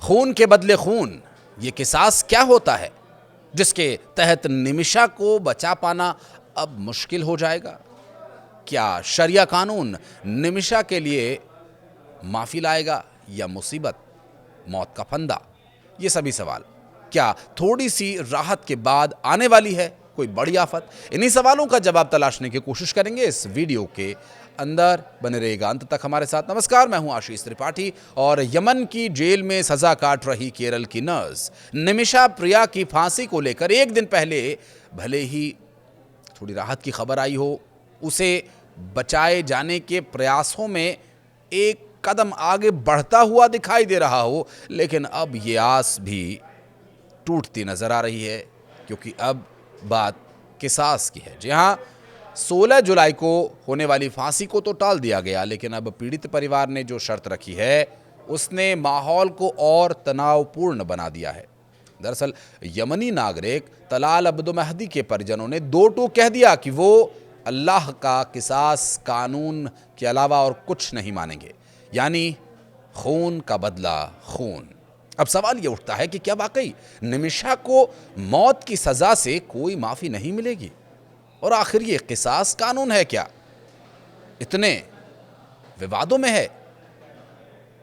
खून के बदले खून, ये किसास क्या होता है जिसके तहत निमिषा को बचा पाना अब मुश्किल हो जाएगा? क्या शरिया कानून निमिषा के लिए माफी लाएगा या मुसीबत, मौत का फंदा? ये सभी सवाल क्या थोड़ी सी राहत के बाद आने वाली है कोई बड़ी आफत? इन्हीं सवालों का जवाब तलाशने की कोशिश करेंगे इस वीडियो के अंदर। बने रहेगा अंत तक हमारे साथ। नमस्कार, मैं हूं आशीष त्रिपाठी और यमन की जेल में सजा काट रही केरल की नर्स निमिषा प्रिया की फांसी को लेकर एक दिन पहले भले ही थोड़ी राहत की खबर आई हो, उसे बचाए जाने के प्रयासों में एक कदम आगे बढ़ता हुआ दिखाई दे रहा हो, लेकिन अब ये आस भी टूटती नजर आ रही है, क्योंकि अब बात किसास की है। जी हां, 16 जुलाई को होने वाली फांसी को तो टाल दिया गया, लेकिन अब पीड़ित परिवार ने जो शर्त रखी है उसने माहौल को और तनावपूर्ण बना दिया है। दरअसल यमनी नागरिक तलाल अब्दो महदी के परिजनों ने दो टूक कह दिया कि वो अल्लाह का किसास कानून के अलावा और कुछ नहीं मानेंगे, यानी खून का बदला खून। अब सवाल ये उठता है कि क्या वाकई निमिषा को मौत की सजा से कोई माफी नहीं मिलेगी? और आखिर ये किसास कानून है क्या? इतने विवादों में है।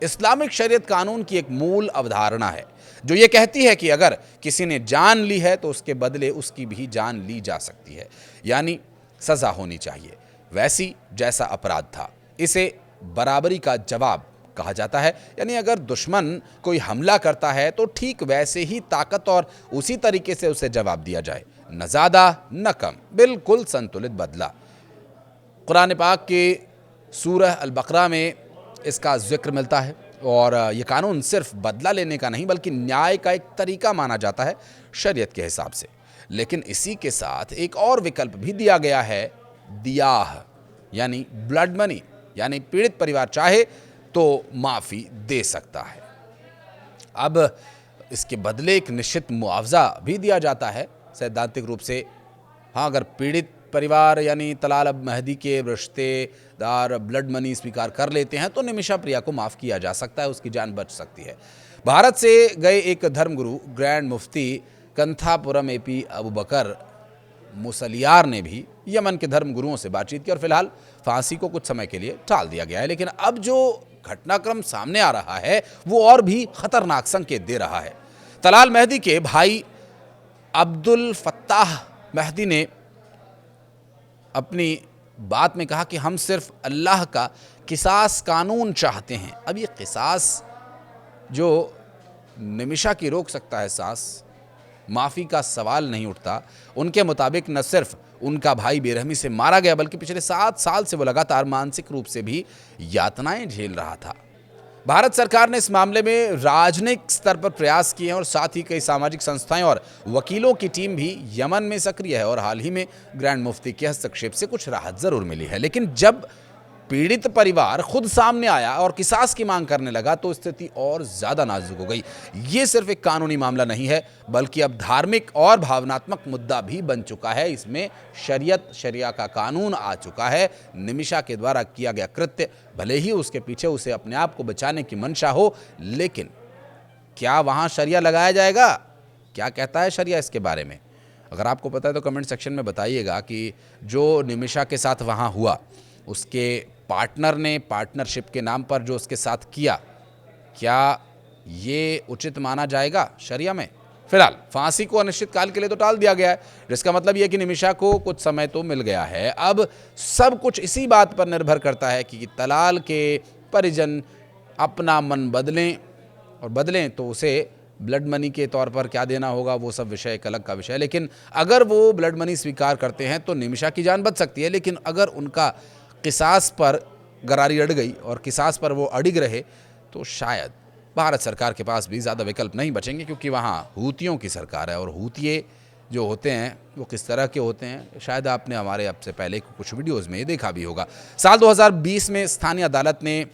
इस्लामिक शरीयत कानून की एक मूल अवधारणा है जो ये कहती है कि अगर किसी ने जान ली है तो उसके बदले उसकी भी जान ली जा सकती है, यानी सजा होनी चाहिए वैसी जैसा अपराध था। इसे बराबरी का जवाब कहा जाता है, यानी अगर दुश्मन कोई हमला करता है तो ठीक वैसे ही ताकत और उसी तरीके से उसे जवाब दिया जाए, न ज़्यादा न कम, बिल्कुल संतुलित बदला। कुरान पाक के सूरह अल बकरा में इसका जिक्र मिलता है और ये कानून सिर्फ बदला लेने का नहीं बल्कि न्याय का एक तरीका माना जाता है शरीयत के हिसाब से। लेकिन इसी के साथ एक और विकल्प भी दिया गया है, दियाह यानी ब्लड मनी, यानी पीड़ित परिवार चाहे तो माफ़ी दे सकता है। अब इसके बदले एक निश्चित मुआवजा भी दिया जाता है सैद्धांतिक रूप से। हाँ, अगर पीड़ित परिवार यानी तलाल अब महदी के रिश्तेदार ब्लड मनी स्वीकार कर लेते हैं तो निमिषा प्रिया को माफ़ किया जा सकता है, उसकी जान बच सकती है। भारत से गए एक धर्मगुरु ग्रैंड मुफ्ती कंथापुरम एपी अबू बकर मुसलियार ने भी यमन के धर्मगुरुओं से बातचीत की और फिलहाल फांसी को कुछ समय के लिए टाल दिया गया है। लेकिन अब जो घटनाक्रम सामने आ रहा है वो और भी खतरनाक संकेत दे रहा है। तलाल महदी के भाई अब्दुल फत्ताह महदी ने अपनी बात में कहा कि हम सिर्फ अल्लाह का किसास कानून चाहते हैं। अब ये किसास जो निमिषा की रोक सकता है सांस, माफ़ी का सवाल नहीं उठता। उनके मुताबिक न सिर्फ उनका भाई बेरहमी से मारा गया बल्कि पिछले 7 साल से वो लगातार मानसिक रूप से भी यातनाएं झेल रहा था। भारत सरकार ने इस मामले में राजनयिक स्तर पर प्रयास किए हैं और साथ ही कई सामाजिक संस्थाएं और वकीलों की टीम भी यमन में सक्रिय है और हाल ही में ग्रैंड मुफ्ती के हस्तक्षेप से कुछ राहत जरूर मिली है। लेकिन जब पीड़ित परिवार खुद सामने आया और किसास की मांग करने लगा तो स्थिति और ज्यादा नाजुक हो गई। ये सिर्फ एक कानूनी मामला नहीं है बल्कि अब धार्मिक और भावनात्मक मुद्दा भी बन चुका है। इसमें शरिया का कानून आ चुका है। निमिषा के द्वारा किया गया कृत्य, भले ही उसके पीछे उसे अपने आप को बचाने की मंशा हो, लेकिन क्या वहां शरिया लगाया जाएगा? क्या कहता है शरिया इसके बारे में? अगर आपको पता है तो कमेंट सेक्शन में बताइएगा कि जो निमिषा के साथ वहां हुआ, उसके पार्टनर ने पार्टनरशिप के नाम पर जो उसके साथ किया, क्या ये उचित माना जाएगा शरिया में? फिलहाल फांसी को अनिश्चितकाल के लिए तो टाल दिया गया है, जिसका मतलब यह कि निमिषा को कुछ समय तो मिल गया है। अब सब कुछ इसी बात पर निर्भर करता है कि तलाल के परिजन अपना मन बदलें, और बदलें तो उसे ब्लड मनी के तौर पर क्या देना होगा वो सब विषय एक अलग का विषय है। लेकिन अगर वो ब्लड मनी स्वीकार करते हैं तो निमिषा की जान बच सकती है। लेकिन अगर उनका किसास पर गरारी अड़ गई और किसास पर वो अड़िग रहे तो शायद भारत सरकार के पास भी ज़्यादा विकल्प नहीं बचेंगे, क्योंकि वहाँ हूतियों की सरकार है और हूतिये जो होते हैं वो किस तरह के होते हैं शायद आपने हमारे अब से पहले कुछ वीडियोज़ में देखा भी होगा। साल 2020 में स्थानीय अदालत ने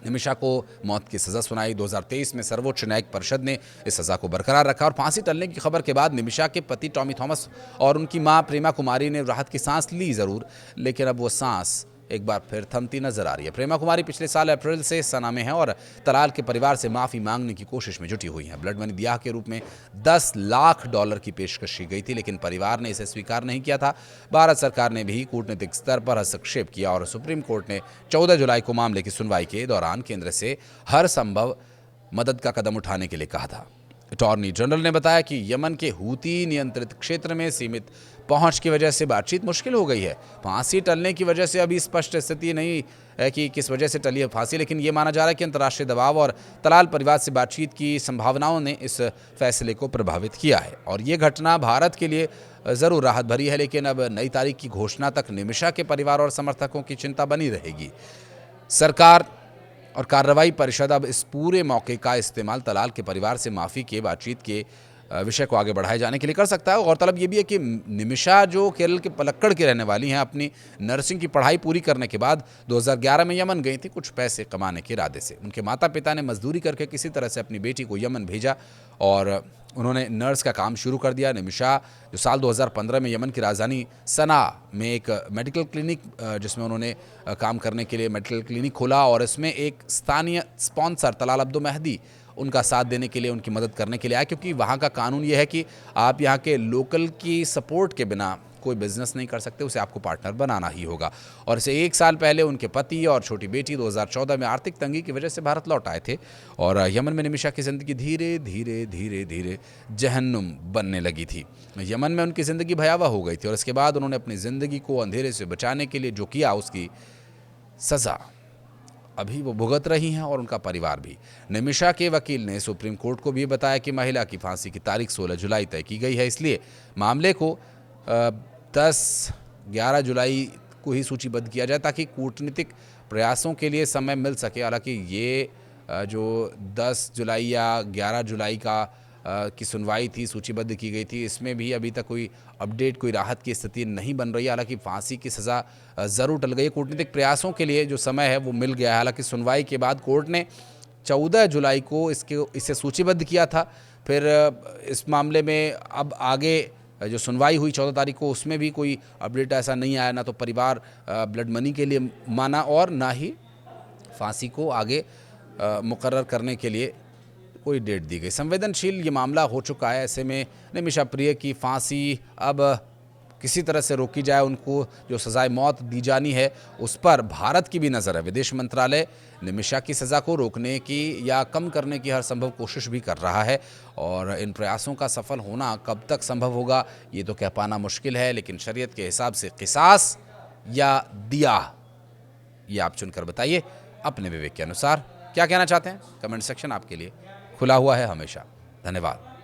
निमिषा को मौत की सज़ा सुनाई। 2023 में सर्वोच्च न्यायिक परिषद ने इस सज़ा को बरकरार रखा और फांसी टलने की खबर के बाद निमिषा के पति टॉमी थॉमस और उनकी मां प्रेमा कुमारी ने राहत की सांस ली ज़रूर, लेकिन अब वो सांस एक बार फिर थमती नजर आ रही है। प्रेमा कुमारी पिछले साल अप्रैल से सना में है और तलाल के परिवार से माफी मांगने की कोशिश में जुटी हुई हैं। ब्लड मनी ब्याह के रूप में $10 लाख की पेशकश की गई थी, लेकिन परिवार ने इसे स्वीकार नहीं किया था। भारत सरकार ने भी कूटनीतिक स्तर पर हस्तक्षेप किया और सुप्रीम कोर्ट ने 14 जुलाई को मामले की सुनवाई के दौरान केंद्र से हर संभव मदद का कदम उठाने के लिए कहा था। अटॉर्नी जनरल ने बताया कि यमन के हूती नियंत्रित क्षेत्र में सीमित पहुंच की वजह से बातचीत मुश्किल हो गई है। फांसी टलने की वजह से अभी स्पष्ट स्थिति नहीं है कि किस वजह से टली है फांसी, लेकिन ये माना जा रहा है कि अंतर्राष्ट्रीय दबाव और तलाल परिवार से बातचीत की संभावनाओं ने इस फैसले को प्रभावित किया है। और ये घटना भारत के लिए ज़रूर राहत भरी है, लेकिन अब नई तारीख की घोषणा तक निमिषा के परिवार और समर्थकों की चिंता बनी रहेगी। सरकार और कार्रवाई परिषद अब इस पूरे मौके का इस्तेमाल तलाल के परिवार से माफ़ी के बातचीत के विषय को आगे बढ़ाए जाने के लिए कर सकता है। गौरतलब ये भी है कि निमिषा जो केरल के पलक्कड़ की रहने वाली हैं, अपनी नर्सिंग की पढ़ाई पूरी करने के बाद 2011 में यमन गई थी कुछ पैसे कमाने के इरादे से। उनके माता पिता ने मजदूरी करके किसी तरह से अपनी बेटी को यमन भेजा और उन्होंने नर्स का काम शुरू कर दिया। निमिषा जो साल 2015 में यमन की राजधानी सना में एक मेडिकल क्लिनिक जिसमें उन्होंने काम करने के लिए मेडिकल क्लिनिक खोला और इसमें एक स्थानीय स्पॉन्सर तलाल अब्दो मेहदी उनका साथ देने के लिए, उनकी मदद करने के लिए आया, क्योंकि वहाँ का कानून ये है कि आप यहाँ के लोकल की सपोर्ट के बिना कोई बिजनेस नहीं कर सकते, उसे आपको पार्टनर बनाना ही होगा। और इसे 1 साल पहले उनके पति और छोटी बेटी 2014 में आर्थिक तंगी की वजह से भारत लौट आए थे और यमन में निमिषा की ज़िंदगी धीरे धीरे धीरे धीरे जहन्नुम बनने लगी थी। यमन में उनकी ज़िंदगी भयावह हो गई थी और इसके बाद उन्होंने अपनी ज़िंदगी को अंधेरे से बचाने के लिए जो किया उसकी सज़ा अभी वो भुगत रही हैं और उनका परिवार भी। निमिषा के वकील ने सुप्रीम कोर्ट को भी बताया कि महिला की फांसी की तारीख 16 जुलाई तय की गई है, इसलिए मामले को 10-11 जुलाई को ही सूचीबद्ध किया जाए ताकि कूटनीतिक प्रयासों के लिए समय मिल सके। हालांकि ये जो 10 जुलाई या 11 जुलाई की सुनवाई थी, सूचीबद्ध की गई थी, इसमें भी अभी तक कोई अपडेट, कोई राहत की स्थिति नहीं बन रही है। हालांकि फांसी की सज़ा ज़रूर टल गई है, कूटनीतिक प्रयासों के लिए जो समय है वो मिल गया है। हालांकि सुनवाई के बाद कोर्ट ने 14 जुलाई को इसे सूचीबद्ध किया था। फिर इस मामले में अब आगे जो सुनवाई हुई 14 तारीख को, उसमें भी कोई अपडेट ऐसा नहीं आया। ना तो परिवार ब्लड मनी के लिए माना और ना ही फांसी को आगे मुकर्रर करने के लिए कोई डेट दी गई। संवेदनशील ये मामला हो चुका है। ऐसे में निमिषा प्रिय की फांसी अब किसी तरह से रोकी जाए, उनको जो सजाए मौत दी जानी है उस पर भारत की भी नज़र है। विदेश मंत्रालय निमिषा की सज़ा को रोकने की या कम करने की हर संभव कोशिश भी कर रहा है और इन प्रयासों का सफल होना कब तक संभव होगा ये तो कह पाना मुश्किल है, लेकिन शरीयत के हिसाब से किसास या दिया, ये आप चुनकर बताइए अपने विवेक के अनुसार। क्या कहना चाहते हैं? कमेंट सेक्शन आपके लिए खुला हुआ है हमेशा। धन्यवाद।